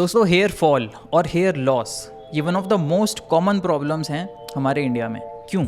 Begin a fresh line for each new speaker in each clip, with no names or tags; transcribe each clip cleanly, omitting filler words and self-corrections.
दोस्तों, hair fall और hair loss ये one of the most common problems हैं हमारे इंडिया में। क्यों?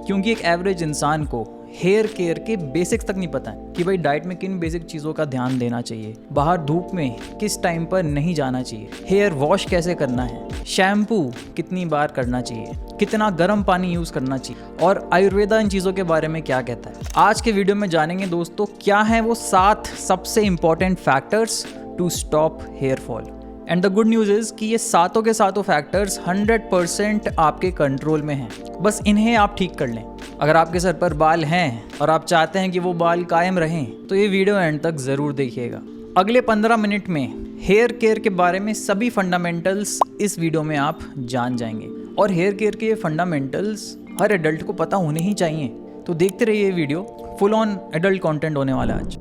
क्योंकि एक एवरेज इंसान को हेयर केयर के बेसिक्स तक नहीं पता है कि भाई डाइट में किन बेसिक चीज़ों का ध्यान देना चाहिए, बाहर धूप में किस टाइम पर नहीं जाना चाहिए, हेयर वॉश कैसे करना है, शैम्पू कितनी बार करना चाहिए, कितना गर्म पानी यूज़ करना चाहिए और आयुर्वेदा इन चीज़ों के बारे में क्या कहता है। आज के वीडियो में जानेंगे दोस्तों क्या हैं वो 7 सबसे important factors to stop hair fall. And the good news is कि ये सातों के सातों फैक्टर्स 100% आपके कंट्रोल में हैं, बस इन्हें आप ठीक कर लें। अगर आपके सर पर बाल हैं और आप चाहते हैं कि वो बाल कायम रहें तो ये वीडियो एंड तक ज़रूर देखिएगा। अगले 15 मिनट में हेयर केयर के बारे में सभी फंडामेंटल्स इस वीडियो में आप जान जाएंगे और हेयर केयर के ये फंडामेंटल्स हर एडल्ट को पता होने ही चाहिए। तो देखते रहिए ये video, full on adult content होने वाला है आज।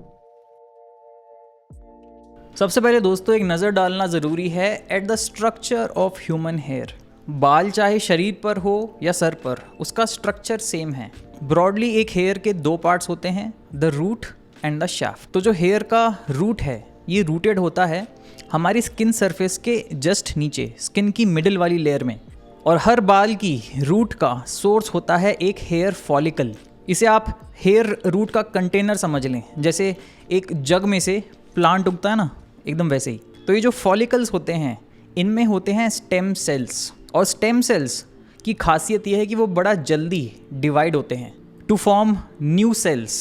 सबसे पहले दोस्तों एक नज़र डालना ज़रूरी है at the structure of human hair. बाल चाहे शरीर पर हो या सर पर, उसका स्ट्रक्चर सेम है। ब्रॉडली एक हेयर के 2 पार्ट्स होते हैं, the root and the shaft. तो जो हेयर का रूट है ये रूटेड होता है हमारी स्किन सरफेस के जस्ट नीचे, स्किन की मिडिल वाली लेयर में। और हर बाल की रूट का सोर्स होता है एक हेयर फॉलिकल। इसे आप हेयर रूट का कंटेनर समझ लें, जैसे एक जग में से प्लांट उगता है ना, एकदम वैसे ही। तो ये जो फॉलिकल्स होते हैं इनमें होते हैं स्टेम सेल्स, और स्टेम सेल्स की खासियत ये है कि वो बड़ा जल्दी डिवाइड होते हैं to form new cells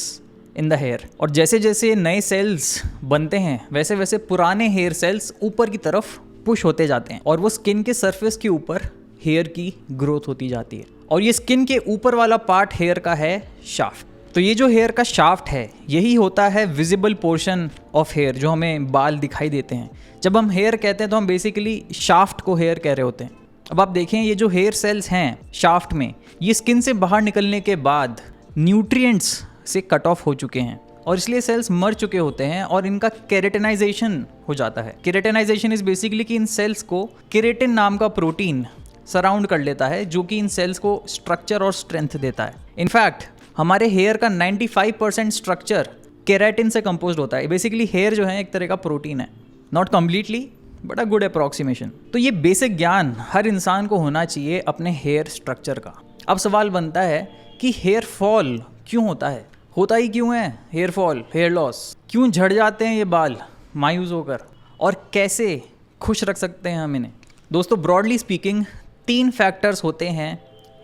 in the hair. और जैसे जैसे नए सेल्स बनते हैं वैसे वैसे पुराने हेयर सेल्स ऊपर की तरफ पुश होते जाते हैं और वो स्किन के सरफेस के ऊपर हेयर की ग्रोथ होती जाती है। और ये स्किन के ऊपर वाला पार्ट हेयर का है शाफ्ट। तो ये जो हेयर का शाफ्ट है यही होता है विजिबल पोर्शन ऑफ हेयर, जो हमें बाल दिखाई देते हैं। जब हम हेयर कहते हैं तो हम बेसिकली शाफ्ट को हेयर कह रहे होते हैं। अब आप देखें ये जो हेयर सेल्स हैं शाफ्ट में, ये स्किन से बाहर निकलने के बाद न्यूट्रिएंट्स से कट ऑफ हो चुके हैं और इसलिए सेल्स मर चुके होते हैं और इनका केरेटिनाइजेशन हो जाता है। केरेटिनाइजेशन इज बेसिकली कि इन सेल्स को केरेटिन नाम का प्रोटीन सराउंड कर लेता है, जो कि इन सेल्स को स्ट्रक्चर और स्ट्रेंथ देता है। इनफैक्ट हमारे हेयर का 95% स्ट्रक्चर केराटिन से कंपोज्ड होता है। बेसिकली हेयर जो है एक तरह का प्रोटीन है, not completely but a good approximation. तो ये बेसिक ज्ञान हर इंसान को होना चाहिए अपने हेयर स्ट्रक्चर का। अब सवाल बनता है कि हेयर फॉल क्यों होता है, होता ही क्यों है हेयर फॉल, हेयर लॉस, क्यों झड़ जाते हैं ये बाल मायूस होकर, और कैसे खुश रख सकते हैं हम इन्हें। दोस्तों ब्रॉडली स्पीकिंग 3 फैक्टर्स होते हैं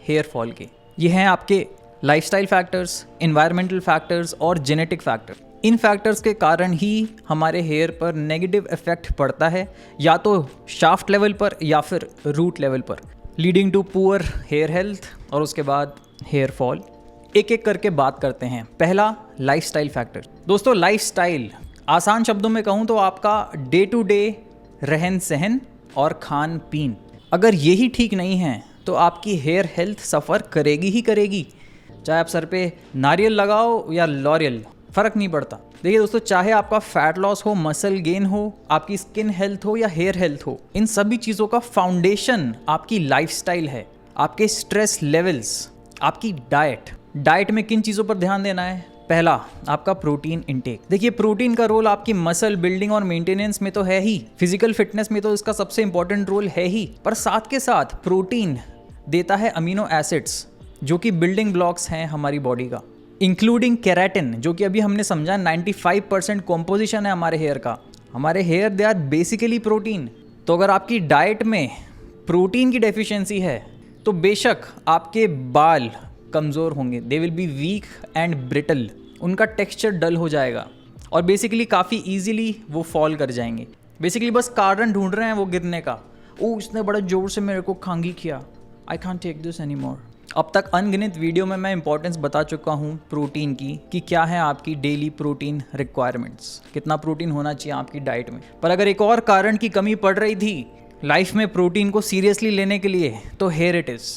हेयर फॉल के। ये हैं आपके लाइफस्टाइल फैक्टर्स, एनवायरमेंटल फैक्टर्स और जेनेटिक फैक्टर। इन फैक्टर्स के कारण ही हमारे हेयर पर नेगेटिव इफेक्ट पड़ता है, या तो शाफ्ट लेवल पर या फिर रूट लेवल पर, leading to poor hair health और उसके बाद हेयर फॉल। एक एक करके बात करते हैं। पहला, लाइफस्टाइल फैक्टर। दोस्तों लाइफस्टाइल आसान शब्दों में कहूँ तो आपका डे टू डे रहन सहन और खान पीन। अगर यही ठीक नहीं है तो आपकी हेयर हेल्थ सफ़र करेगी ही करेगी। चाहे आप सर पे नारियल लगाओ या लॉरियल, फ़र्क नहीं पड़ता। देखिए दोस्तों, चाहे आपका फैट लॉस हो, मसल गेन हो, आपकी स्किन हेल्थ हो या हेयर हेल्थ हो, इन सभी चीज़ों का फाउंडेशन आपकी लाइफस्टाइल है, आपके स्ट्रेस लेवल्स, आपकी डाइट। डाइट में किन चीज़ों पर ध्यान देना है? पहला, आपका प्रोटीन इंटेक। देखिए प्रोटीन का रोल आपकी मसल बिल्डिंग और मेंटेनेंस में तो है ही, फिजिकल फिटनेस में तो इसका सबसे इंपॉर्टेंट रोल है ही, पर साथ के साथ प्रोटीन देता है अमीनो एसिड्स जो कि बिल्डिंग ब्लॉक्स हैं हमारी बॉडी का, इंक्लूडिंग केराटिन, जो कि अभी हमने समझा 95% कॉम्पोजिशन है हमारे हेयर का। हमारे hair they are basically protein. तो अगर आपकी डाइट में प्रोटीन की डेफिशिएंसी है तो बेशक आपके बाल कमज़ोर होंगे, they will be weak and brittle, उनका टेक्सचर डल हो जाएगा और बेसिकली काफ़ी ईजिली वो फॉल कर जाएंगे। बेसिकली बस कारण ढूंढ रहे हैं वो गिरने का। ओ इसने बड़ा ज़ोर से मेरे को खांगी किया, I can't take this any more. अब तक अनगिनत वीडियो में मैं इंपॉर्टेंस बता चुका हूँ प्रोटीन की, कि क्या है आपकी डेली प्रोटीन रिक्वायरमेंट्स, कितना प्रोटीन होना चाहिए आपकी डाइट में। पर अगर एक और कारण की कमी पड़ रही थी लाइफ में प्रोटीन को सीरियसली लेने के लिए, तो hair it is.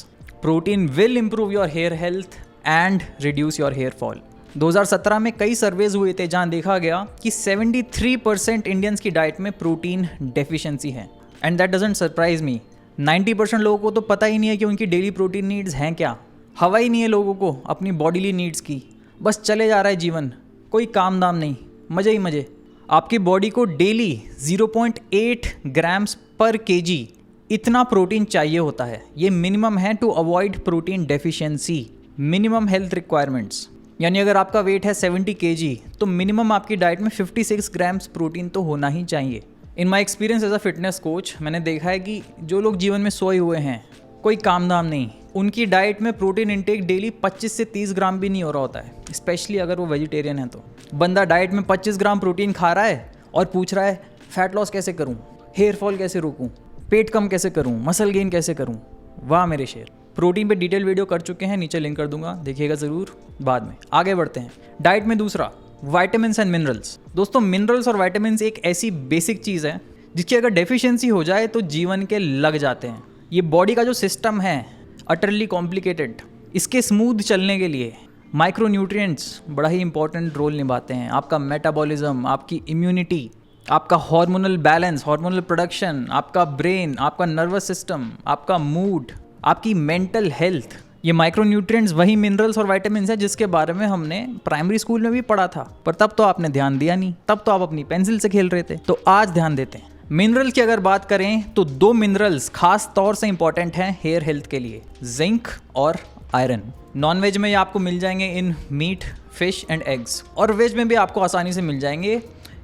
Protein will improve your hair health and reduce your hair fall. 2017 में कई सर्वेज हुए थे जहाँ देखा गया कि 73% इंडियंस की डाइट में प्रोटीन डेफिशिएंसी है। And that doesn't surprise me. 90% लोगों को तो पता ही नहीं है कि उनकी डेली प्रोटीन नीड्स हैं क्या। हवा ही नहीं है लोगों को अपनी बॉडीली नीड्स की, बस चले जा रहा है जीवन, कोई काम दाम नहीं, मज़े ही मज़े। आपकी बॉडी को डेली 0.8 ग्राम्स पर केजी इतना प्रोटीन चाहिए होता है। ये मिनिमम है to avoid protein deficiency, minimum health requirements. यानी अगर आपका वेट है 70 केजी तो मिनिमम आपकी डाइट में 56 ग्राम्स प्रोटीन तो होना ही चाहिए। In my experience as a fitness coach मैंने देखा है कि जो लोग जीवन में सोए हुए हैं, कोई काम धाम नहीं, उनकी डाइट में प्रोटीन इंटेक डेली 25 से 30 ग्राम भी नहीं हो रहा होता है, स्पेशली अगर वो वेजिटेरियन है। तो बंदा डाइट में 25 ग्राम प्रोटीन खा रहा है और पूछ रहा है फैट लॉस कैसे करूं, हेयर फॉल कैसे रोकूं, पेट कम कैसे करूं, मसल गेन कैसे करूं। वाह मेरे शेर। प्रोटीन पे डिटेल वीडियो कर चुके हैं, नीचे लिंक कर दूंगा, देखिएगा ज़रूर। बाद में आगे बढ़ते हैं। डाइट में दूसरा, विटामिन्स एंड मिनरल्स। दोस्तों मिनरल्स और विटामिन्स एक ऐसी बेसिक चीज़ है जिसकी अगर डेफिशिएंसी हो जाए तो जीवन के लग जाते हैं। ये बॉडी का जो सिस्टम है अटरली कॉम्प्लिकेटेड, इसके स्मूथ चलने के लिए माइक्रोन्यूट्रिएंट्स बड़ा ही इंपॉर्टेंट रोल निभाते हैं। आपका मेटाबॉलिज्म, आपकी इम्यूनिटी, आपका हार्मोनल बैलेंस, हार्मोनल प्रोडक्शन, आपका ब्रेन, आपका नर्वस सिस्टम, आपका मूड, आपकी मेंटल हेल्थ, ये माइक्रोन्यूट्रिएंट्स वही मिनरल्स और विटामिन्स हैं जिसके बारे में हमने प्राइमरी स्कूल में भी पढ़ा था, पर तब तो आपने ध्यान दिया नहीं, तब तो आप अपनी पेंसिल से खेल रहे थे। तो आज ध्यान देते हैं। मिनरल की अगर बात करें तो 2 मिनरल्स खास तौर से इंपॉर्टेंट हैं हेयर हेल्थ के लिए, जिंक और आयरन। नॉन वेज में ये आपको मिल जाएंगे in meat, fish and eggs, और वेज में भी आपको आसानी से मिल जाएंगे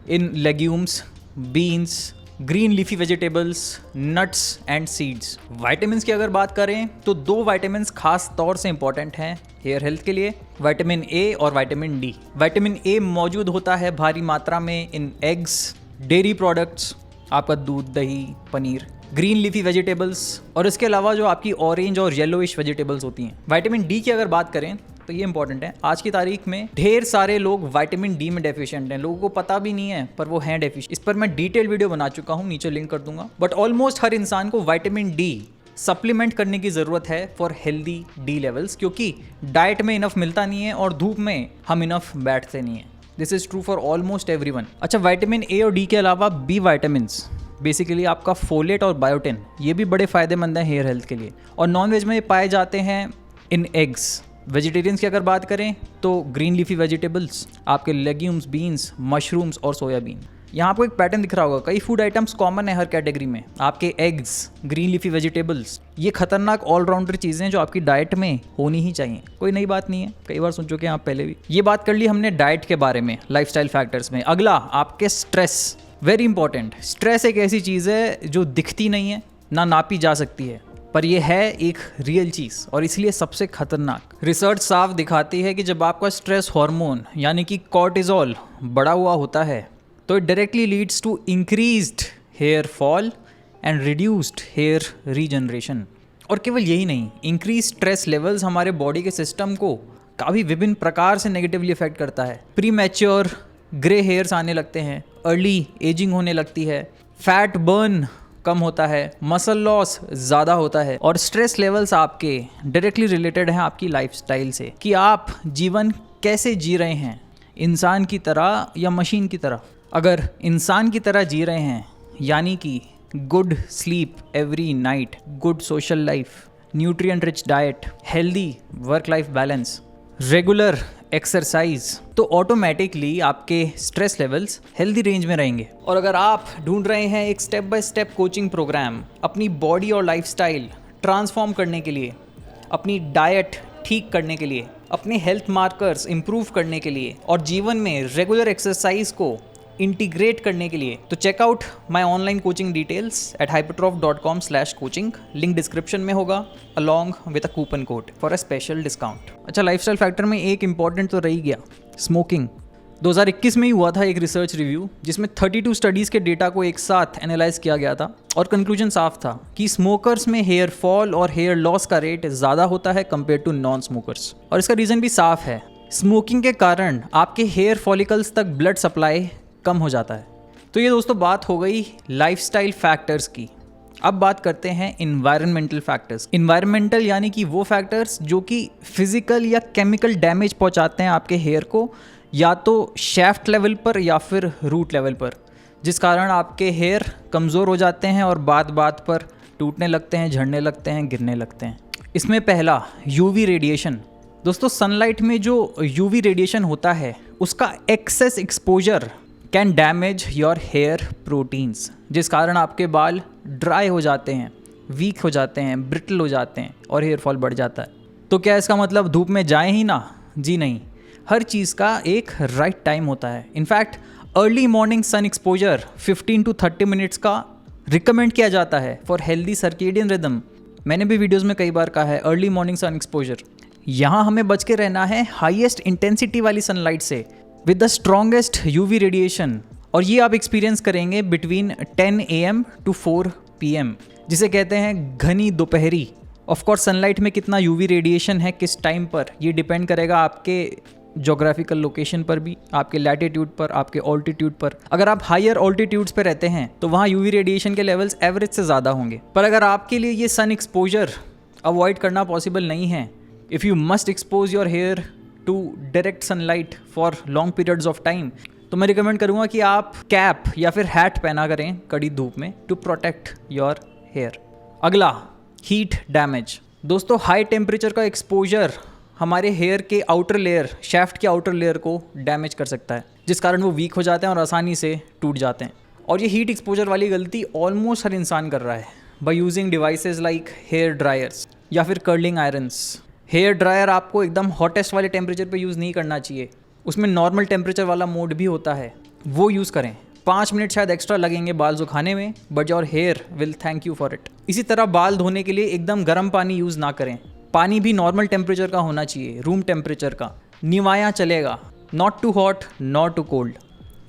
in legumes, beans, green leafy vegetables, nuts and seeds. Vitamins की अगर बात करें तो 2 विटामिन्स खास तौर से इंपॉर्टेंट हैं हेयर हेल्थ के लिए, विटामिन ए और विटामिन डी। विटामिन ए मौजूद होता है भारी मात्रा में इन एग्स, डेयरी प्रोडक्ट्स, आपका दूध, दही, पनीर, ग्रीन लीफी वेजिटेबल्स, और इसके अलावा जो आपकी ऑरेंज और येलोइश वेजिटेबल्स होती हैं। विटामिन डी की अगर बात करें तो ये इंपॉर्टेंट है। आज की तारीख में ढेर सारे लोग विटामिन डी में डेफिशिएंट हैं, लोगों को पता भी नहीं है पर वो हैं डेफिशिएंट। इस पर मैं डिटेल वीडियो बना चुका हूँ, नीचे लिंक कर दूंगा। बट ऑलमोस्ट हर इंसान को विटामिन डी सप्लीमेंट करने की ज़रूरत है फॉर हेल्दी डी लेवल्स, क्योंकि डाइट में इनफ मिलता नहीं है और धूप में हम इनफ बैठते नहीं हैं। This is true for almost everyone. अच्छा, विटामिन ए और डी के अलावा बी विटामिन्स, बेसिकली आपका फोलेट और बायोटिन, ये भी बड़े फ़ायदेमंद हैं हेयर हेल्थ के लिए, और नॉन वेज में ये पाए जाते हैं इन एग्स। वेजिटेरियंस की अगर बात करें तो ग्रीन लीफी वेजिटेबल्स, आपके लेग्यूम्स, बीन्स, मशरूम्स और सोयाबीन। यहाँ आपको एक पैटर्न दिख रहा होगा, कई फूड आइटम्स कॉमन है हर कैटेगरी में। आपके एग्स, ग्रीन लीफी वेजिटेबल्स, ये खतरनाक ऑलराउंडर चीज़ें जो आपकी डाइट में होनी ही चाहिए, कोई नई बात नहीं है, कई बार सुन चुके हैं आप पहले भी। ये बात कर ली हमने डाइट के बारे में, लाइफस्टाइल फैक्टर्स में। अगला आपके स्ट्रेस, वेरी इंपॉर्टेंट। स्ट्रेस एक ऐसी चीज़ है जो दिखती नहीं है, ना नापी जा सकती है, पर यह है एक रियल चीज़ और इसलिए सबसे खतरनाक। रिसर्च साफ दिखाती है कि जब आपका स्ट्रेस हार्मोन यानी कि कॉर्टिजोल बढ़ा हुआ होता है तो it directly leads to increased hair fall and reduced hair regeneration. और केवल यही नहीं, इंक्रीज स्ट्रेस लेवल्स हमारे बॉडी के सिस्टम को काफ़ी विभिन्न प्रकार से नेगेटिवली इफेक्ट करता है। प्री मैच्योर ग्रे हेयर्स आने लगते हैं, अर्ली एजिंग होने लगती है, फैट बर्न कम होता है, मसल लॉस ज़्यादा होता है, और स्ट्रेस लेवल्स आपके डायरेक्टली रिलेटेड हैं आपकी लाइफस्टाइल से, कि आप जीवन कैसे जी रहे हैं, इंसान की तरह या मशीन की तरह। अगर इंसान की तरह जी रहे हैं यानी कि good sleep every night, good social life, nutrient rich diet, healthy work life balance, regular exercise, तो ऑटोमेटिकली आपके स्ट्रेस लेवल्स हेल्दी रेंज में रहेंगे। और अगर आप ढूंढ रहे हैं एक step by step coaching program अपनी बॉडी और लाइफस्टाइल ट्रांसफॉर्म करने के लिए, अपनी डाइट ठीक करने के लिए, अपने हेल्थ मार्कर्स इंप्रूव करने के लिए और जीवन में रेगुलर एक्सरसाइज को इंटीग्रेट करने के लिए, तो check out my online coaching details at hypertroph.com/coaching। Link description में होगा along with a coupon code for a special discount. अच्छा, लाइफस्टाइल फैक्टर में एक इंपॉर्टेंट तो रही गया, स्मोकिंग। 2021 में ही हुआ था एक रिसर्च रिव्यू जिसमें 32 स्टडीज़ के डेटा को एक साथ एनालाइज किया गया था और कंक्लूजन साफ था कि स्मोकर्स में हेयर फॉल और हेयर लॉस का रेट ज़्यादा होता है कंपेयर टू नॉन स्मोकर्स। और इसका रीज़न भी साफ है, स्मोकिंग के कारण आपके हेयर फॉलिकल्स तक ब्लड सप्लाई कम हो जाता है। तो ये दोस्तों बात हो गई लाइफस्टाइल फैक्टर्स की। अब बात करते हैं इन्वायरमेंटल फैक्टर्स। इन्वायरमेंटल यानी कि वो फैक्टर्स जो कि फिजिकल या केमिकल डैमेज पहुंचाते हैं आपके हेयर को, या तो शैफ्ट लेवल पर या फिर रूट लेवल पर, जिस कारण आपके हेयर कमज़ोर हो जाते हैं और बात बात पर टूटने लगते हैं, झड़ने लगते हैं, गिरने लगते हैं। इसमें पहला यूवी रेडिएशन। दोस्तों, सनलाइट में जो यूवी रेडिएशन होता है उसका excess exposure can damage your hair proteins, जिस कारण आपके बाल ड्राई हो जाते हैं, वीक हो जाते हैं, ब्रिटल हो जाते हैं और हेयर फॉल बढ़ जाता है। तो क्या इसका मतलब धूप में जाएं ही ना? जी नहीं, हर चीज़ का एक राइट टाइम होता है। In fact early morning sun exposure 15 to 30 minutes का रिकमेंड किया जाता है फॉर हेल्दी सर्केडियन रिदम। मैंने भी वीडियोज़ में कई बार कहा है अर्ली मॉर्निंग सन एक्सपोजर। यहाँ हमें बच के रहना है हाईएस्ट इंटेंसिटी वाली सनलाइट से with the strongest UV radiation, और ये आप एक्सपीरियंस करेंगे बिटवीन 10 AM to 4 PM, जिसे कहते हैं घनी दोपहरी। ऑफकोर्स सनलाइट में कितना यूवी रेडिएशन है किस टाइम पर, ये डिपेंड करेगा आपके जोग्राफिकल लोकेशन पर भी, आपके लैटिट्यूड पर, आपके ऑल्टीट्यूड पर। अगर आप हायर ऑल्टीट्यूड्स पे रहते हैं तो वहाँ यूवी रेडिएशन के लेवल्स एवरेज से ज़्यादा होंगे। पर अगर आपके लिए ये सन एक्सपोजर अवॉइड करना पॉसिबल नहीं है, if you must expose your hair to direct sunlight for long periods of time, तो मैं रिकमेंड करूँगा कि आप कैप या फिर हैट पहना करें कड़ी धूप में टू प्रोटेक्ट योर हेयर। अगला, हीट डैमेज। दोस्तों, हाई टेम्परेचर का एक्सपोजर हमारे हेयर के आउटर लेयर, शैफ्ट के आउटर लेयर को डैमेज कर सकता है, जिस कारण वो वीक हो जाते हैं और आसानी से टूट जाते हैं। और ये हीट एक्सपोजर वाली गलती ऑलमोस्ट हर इंसान कर रहा है by using devices like hair dryers या फिर कर्लिंग आयरन्स। हेयर ड्रायर आपको एकदम हॉटेस्ट वाले टेम्परेचर पे यूज़ नहीं करना चाहिए, उसमें नॉर्मल टेम्परेचर वाला मोड भी होता है, वो यूज़ करें। 5 मिनट शायद एक्स्ट्रा लगेंगे बाल सुखाने में, but your hair will thank you for it. इसी तरह बाल धोने के लिए एकदम गर्म पानी यूज़ ना करें, पानी भी नॉर्मल टेम्परेचर का होना चाहिए, रूम टेम्परेचर का। निवाया चलेगा, not too hot not too cold.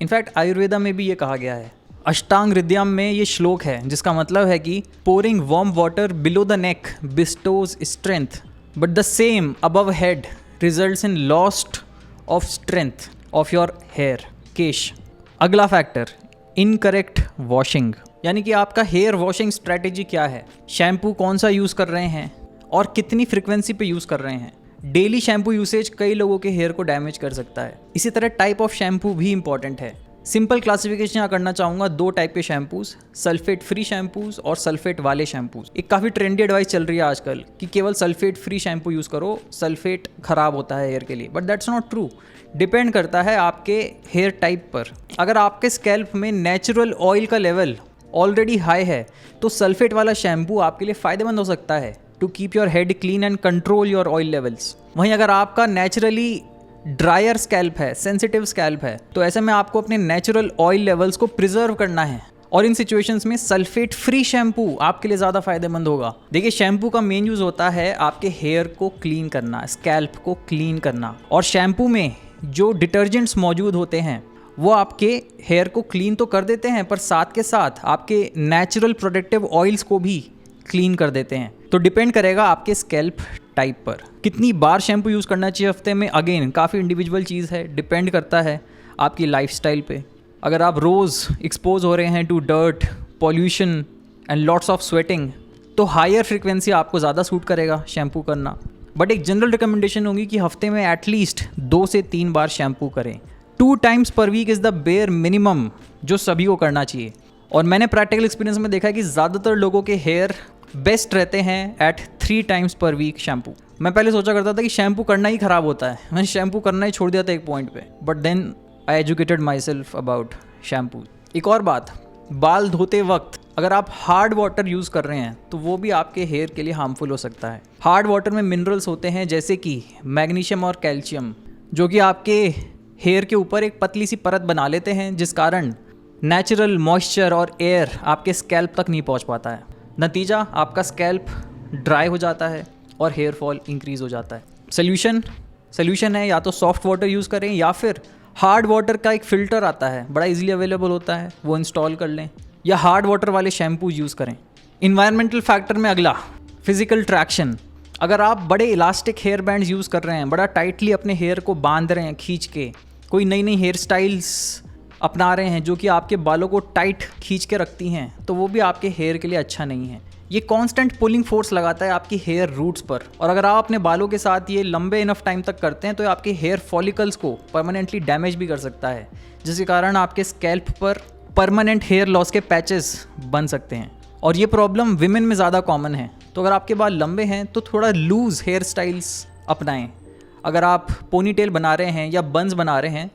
In fact Ayurveda में भी ये कहा गया है। अष्टांग हृदयम में ये श्लोक है जिसका मतलब है कि pouring warm water below the neck bestows strength, but the same above head results in lost of strength of your hair, केश। अगला फैक्टर, इनकरेक्ट वॉशिंग, यानी कि आपका हेयर वॉशिंग स्ट्रैटेजी क्या है, शैम्पू कौन सा यूज़ कर रहे हैं और कितनी फ्रिक्वेंसी पे यूज़ कर रहे हैं। डेली शैम्पू यूसेज कई लोगों के हेयर को डैमेज कर सकता है। इसी तरह टाइप ऑफ शैम्पू भी इंपॉर्टेंट है। सिंपल क्लासिफिकेशन यहाँ करना चाहूँगा 2 टाइप के शैम्पूज, सल्फेट फ्री शैम्पूज और सल्फेट वाले शैम्पूज। एक काफ़ी ट्रेंडी एडवाइस चल रही है आजकल कि केवल सल्फेट फ्री शैम्पू यूज़ करो, सल्फेट ख़राब होता है हेयर के लिए, but that's not true. Depend करता है आपके हेयर टाइप पर। अगर आपके स्कैल्प में नेचुरल ऑयल का लेवल ऑलरेडी हाई है तो सल्फेट वाला शैम्पू आपके लिए फ़ायदेमंद हो सकता है to keep your head clean and control your oil levels. वहीं अगर आपका नेचुरली ड्रायर स्कैल्प है, सेंसिटिव स्कैल्प है, तो ऐसे में आपको अपने नेचुरल ऑयल लेवल्स को प्रिजर्व करना है, और इन सिचुएशंस में सल्फेट फ्री शैम्पू आपके लिए ज़्यादा फायदेमंद होगा। देखिए, शैम्पू का मेन यूज़ होता है आपके हेयर को क्लीन करना, स्कैल्प को क्लीन करना, और शैम्पू में जो डिटर्जेंट्स मौजूद होते हैं वो आपके हेयर को क्लीन तो कर देते हैं, पर साथ के साथ आपके नेचुरल प्रोडक्टिव ऑयल्स को भी क्लीन कर देते हैं। तो डिपेंड करेगा आपके स्कैल्प टाइप पर। कितनी बार शैम्पू यूज़ करना चाहिए हफ्ते में, अगेन काफ़ी इंडिविजुअल चीज़ है, डिपेंड करता है आपकी लाइफस्टाइल पे। अगर आप रोज़ एक्सपोज हो रहे हैं to dirt, pollution and lots of sweating, तो हायर फ्रिक्वेंसी आपको ज़्यादा सूट करेगा शैम्पू करना। बट एक जनरल रिकमेंडेशन होगी कि हफ्ते में एटलीस्ट 2 से 3 बार शैम्पू करें। 2 times per week is the bare minimum जो सभी को करना चाहिए। और मैंने प्रैक्टिकल एक्सपीरियंस में देखा है कि ज़्यादातर लोगों के हेयर बेस्ट रहते हैं at 3 times per week shampoo. मैं पहले सोचा करता था कि शैम्पू करना ही ख़राब होता है, मैंने शैम्पू करना ही छोड़ दिया था एक पॉइंट पे, but then I educated myself about shampoo. एक और बात, बाल धोते वक्त अगर आप हार्ड वाटर यूज़ कर रहे हैं तो वो भी आपके हेयर के लिए हार्मफुल हो सकता है। हार्ड वाटर में मिनरल्स होते हैं जैसे कि मैग्नीशियम और कैल्शियम, जो कि आपके हेयर के ऊपर एक पतली सी परत बना लेते हैं, जिस कारण नेचुरल मॉइस्चर और एयर आपके स्कैल्प तक नहीं पहुंच पाता है। नतीजा, आपका स्कैल्प ड्राई हो जाता है और हेयर फॉल इंक्रीज़ हो जाता है। सोल्यूशन है या तो सॉफ्ट वाटर यूज़ करें या फिर हार्ड वाटर का एक फ़िल्टर आता है, बड़ा इजीली अवेलेबल होता है, वो इंस्टॉल कर लें, या हार्ड वाटर वाले शैम्पू यूज़ करें। इन्वायरमेंटल फैक्टर में अगला, फिजिकल ट्रैक्शन। अगर आप बड़े इलास्टिक हेयर बैंड्स यूज़ कर रहे हैं, बड़ा टाइटली अपने हेयर को बांध रहे हैं खींच के, कोई नई नई हेयर स्टाइल्स अपना रहे हैं जो कि आपके बालों को टाइट खींच के रखती हैं, तो वो भी आपके हेयर के लिए अच्छा नहीं है। ये कांस्टेंट पुलिंग फोर्स लगाता है आपकी हेयर रूट्स पर, और अगर आप अपने बालों के साथ ये लंबे इनफ टाइम तक करते हैं तो आपके हेयर फॉलिकल्स को परमानेंटली डैमेज भी कर सकता है, जिसके कारण आपके स्कैल्प पर परमानेंट हेयर लॉस के पैचेस बन सकते हैं। और ये प्रॉब्लम विमेन में ज़्यादा कॉमन है। तो अगर आपके बाल लंबे हैं तो थोड़ा लूज़ हेयर स्टाइल्स अपनाएं। अगर आप पोनीटेल बना रहे हैं या बन्स बना रहे हैं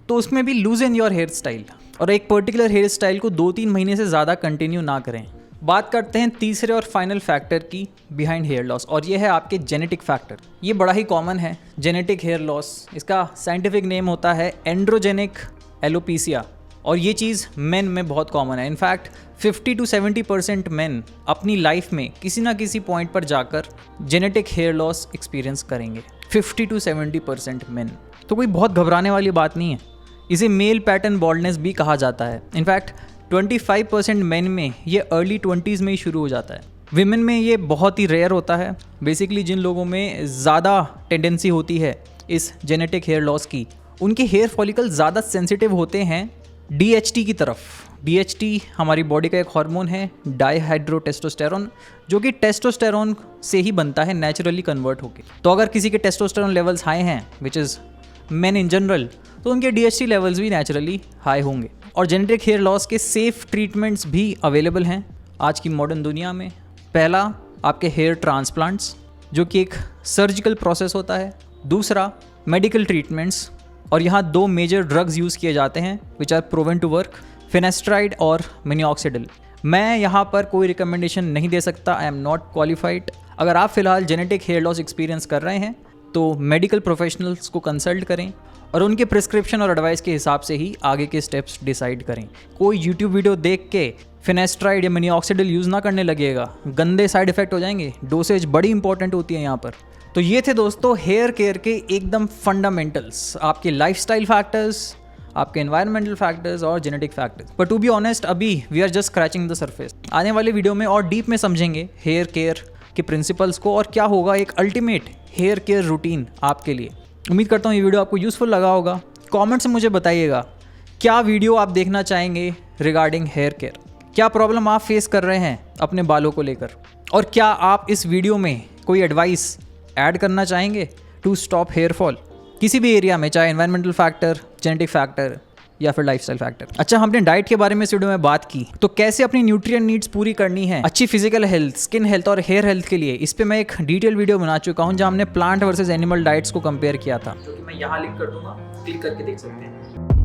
तो उसमें भी लूज़न योर हेयर स्टाइल। और एक पर्टिकुलर हेयर स्टाइल को 2-3 महीने से ज़्यादा कंटिन्यू ना करें। बात करते हैं तीसरे और फाइनल फैक्टर की बिहाइंड हेयर लॉस, और ये है आपके जेनेटिक फैक्टर। ये बड़ा ही कॉमन है, जेनेटिक हेयर लॉस। इसका साइंटिफिक नेम होता है एंड्रोजेनिक एलोपेसिया, और ये चीज़ मेन में बहुत कॉमन है। इनफैक्ट 50 to 70% मेन अपनी लाइफ में किसी ना किसी पॉइंट पर जाकर जेनेटिक हेयर लॉस एक्सपीरियंस करेंगे। 50 to 70% मेन, तो कोई बहुत घबराने वाली बात नहीं है। इसे मेल पैटर्न बॉल्डनेस भी कहा जाता है। इनफैक्ट 25% मेन में ये अर्ली 20s में ही शुरू हो जाता है। विमेन में ये बहुत ही रेयर होता है। बेसिकली जिन लोगों में ज़्यादा टेंडेंसी होती है इस जेनेटिक हेयर लॉस की, उनके हेयर फॉलिकल ज़्यादा सेंसिटिव होते हैं DHT की तरफ। DHT हमारी बॉडी का एक हार्मोन है, डाईहाइड्रोटेस्टोस्टेरोन, जो कि टेस्टोस्टेरोन से ही बनता है, नेचुरली कन्वर्ट होके। तो अगर किसी के टेस्टोस्टेरोन लेवल्स हाई हैं, which is main in general, तो उनके DHT लेवल्स भी नेचुरली हाई होंगे। और जेनेटिक हेयर लॉस के सेफ ट्रीटमेंट्स भी अवेलेबल हैं आज की मॉडर्न दुनिया में। पहला, आपके हेयर ट्रांसप्लांट्स, जो कि एक सर्जिकल प्रोसेस होता है। दूसरा, मेडिकल ट्रीटमेंट्स, और यहाँ 2 मेजर ड्रग्स यूज़ किए जाते हैं which are proven to work, finasteride और मिनॉक्सिडिल। मैं यहाँ पर कोई रिकमेंडेशन नहीं दे सकता, आई एम नॉट क्वालिफाइड। अगर आप फिलहाल जेनेटिक हेयर लॉस एक्सपीरियंस कर रहे हैं तो मेडिकल प्रोफेशनल्स को कंसल्ट करें और उनके प्रिस्क्रिप्शन और एडवाइस के हिसाब से ही आगे के स्टेप्स डिसाइड करें। कोई यूट्यूब वीडियो देख के फिनेस्ट्राइड या मिनॉक्सिडिल यूज़ ना करने लगेगा, गंदे साइड इफेक्ट हो जाएंगे। डोसेज बड़ी इंपॉर्टेंट होती है यहाँ पर। तो ये थे दोस्तों हेयर केयर के एकदम फंडामेंटल्स, आपके लाइफस्टाइल फैक्टर्स, आपके एनवायरमेंटल फैक्टर्स और genetic factors. But to be honest, अभी we are just scratching the surface. आने वाले वीडियो में और डीप में समझेंगे हेयर केयर के प्रिंसिपल्स को और क्या होगा एक अल्टीमेट हेयर केयर रूटीन आपके लिए। उम्मीद करता हूँ ये वीडियो आपको यूज़फुल लगा होगा। कमेंट से मुझे बताइएगा क्या वीडियो आप देखना चाहेंगे रिगार्डिंग हेयर केयर, क्या प्रॉब्लम आप फेस कर रहे हैं अपने बालों को लेकर, और क्या आप इस वीडियो में कोई एडवाइस ऐड करना चाहेंगे टू स्टॉप हेयर फॉल किसी भी एरिया में, चाहे एनवायरमेंटल फैक्टर, जेनेटिक फैक्टर या फिर लाइफस्टाइल फैक्टर। अच्छा, हमने डाइट के बारे में इस वीडियो में बात की, तो कैसे अपनी न्यूट्रिएंट नीड्स पूरी करनी है अच्छी फिजिकल हेल्थ, स्किन हेल्थ और हेयर हेल्थ के लिए, इस पे मैं एक डिटेल वीडियो बना चुका हूं जहां हमने प्लांट वर्सेस एनिमल डाइट्स को कंपेयर किया था, जो कि मैं यहाँ लिंक कर दूंगा, क्लिक करके देख सकते हैं।